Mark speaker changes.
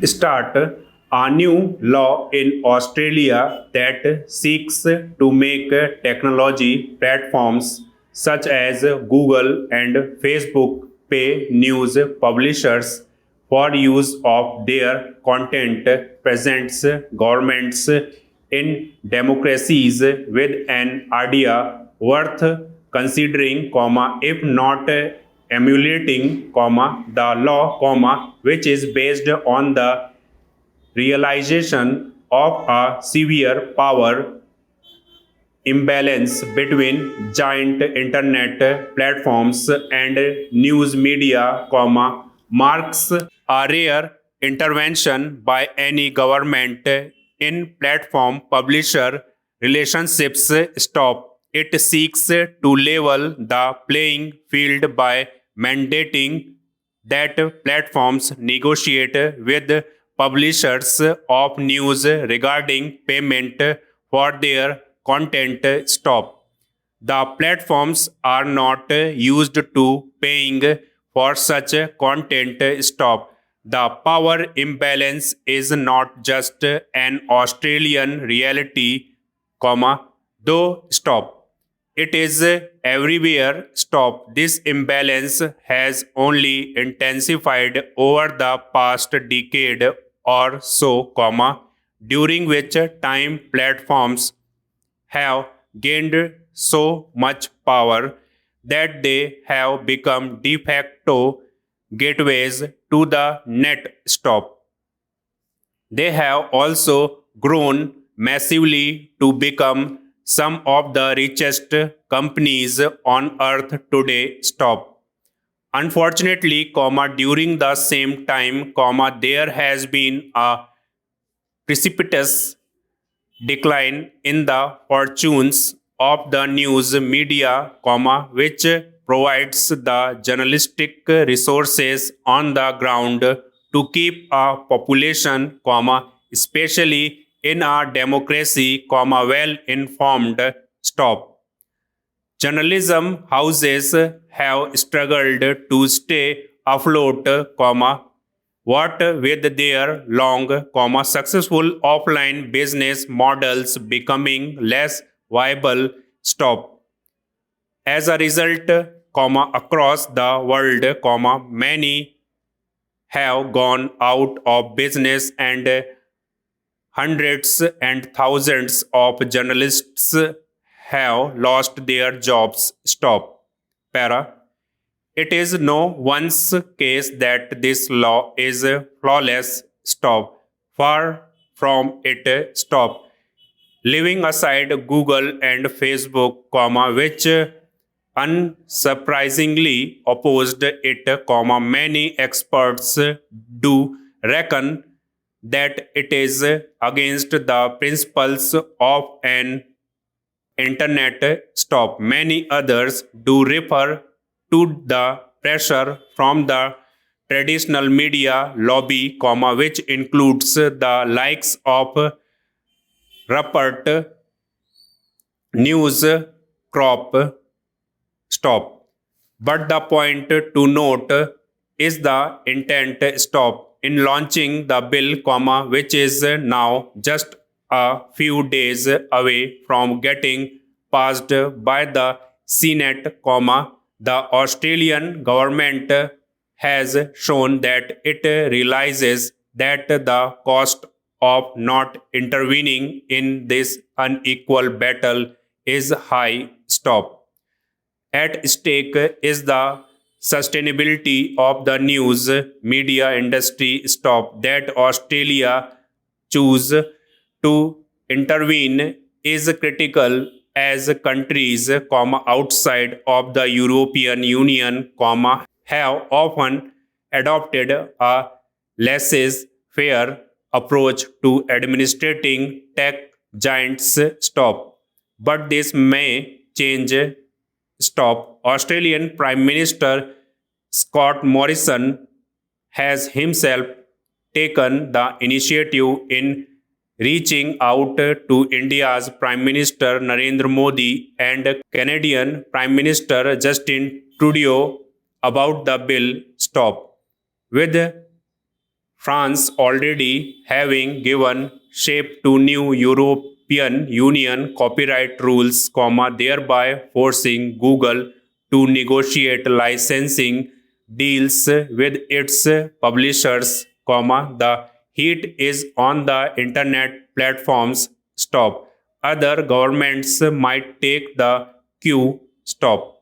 Speaker 1: start a new law in Australia that seeks to make technology platforms such as Google and Facebook pay news publishers for use of their content presents governments in democracies with an idea worth considering, if not emulating, the law, which is based on the realization of a severe power imbalance between giant internet platforms and news media, marks a rare intervention by any government in platform publisher relationships. Stop. It seeks to level the playing field by mandating that platforms negotiate with publishers of news regarding payment for their content. Stop. The platforms are not used to paying for such content. Stop. The power imbalance is not just an Australian reality, though. Stop. It is everywhere. Stop. This imbalance has only intensified over the past decade or so, during which time platforms have gained so much power that they have become de facto gateways to the net. Stop. They have also grown massively to become some of the richest companies on earth today. Stop. Unfortunately, during the same time, there has been a precipitous decline in the fortunes of the news media, which provides the journalistic resources on the ground to keep a population, especially in a democracy, well informed. Stop. Journalism houses have struggled to stay afloat, what with their long, successful offline business models becoming less viable. Stop. As a result, across the world, many have gone out of business and hundreds and thousands of journalists have lost their jobs. Stop. Para. It is no one's case that this law is flawless. Stop. Far from it. Stop. Leaving aside Google and Facebook, which unsurprisingly opposed it, many experts do reckon that it is against the principles of an internet. Stop. Many others do refer to the pressure from the traditional media lobby, which includes the likes of Rupert News Crop. Stop. But the point to note is the intent. Stop. In launching the bill, which is now just a few days away from getting passed by the Senate, the Australian government has shown that it realizes that the cost of not intervening in this unequal battle is high. Stop. At stake is the sustainability of the news media industry. Stop. That Australia choose to intervene is critical as countries, outside of the European Union, have often adopted a laissez-faire approach to administrating tech giants. Stop. But this may change. Stop. Australian Prime Minister Scott Morrison has himself taken the initiative in reaching out to India's Prime Minister Narendra Modi and Canadian Prime Minister Justin Trudeau about the bill. Stop. With France already having given shape to new European Union copyright rules, thereby forcing Google to negotiate licensing deals with its publishers, the heat is on the internet platforms. Stop. Other governments might take the cue. Stop.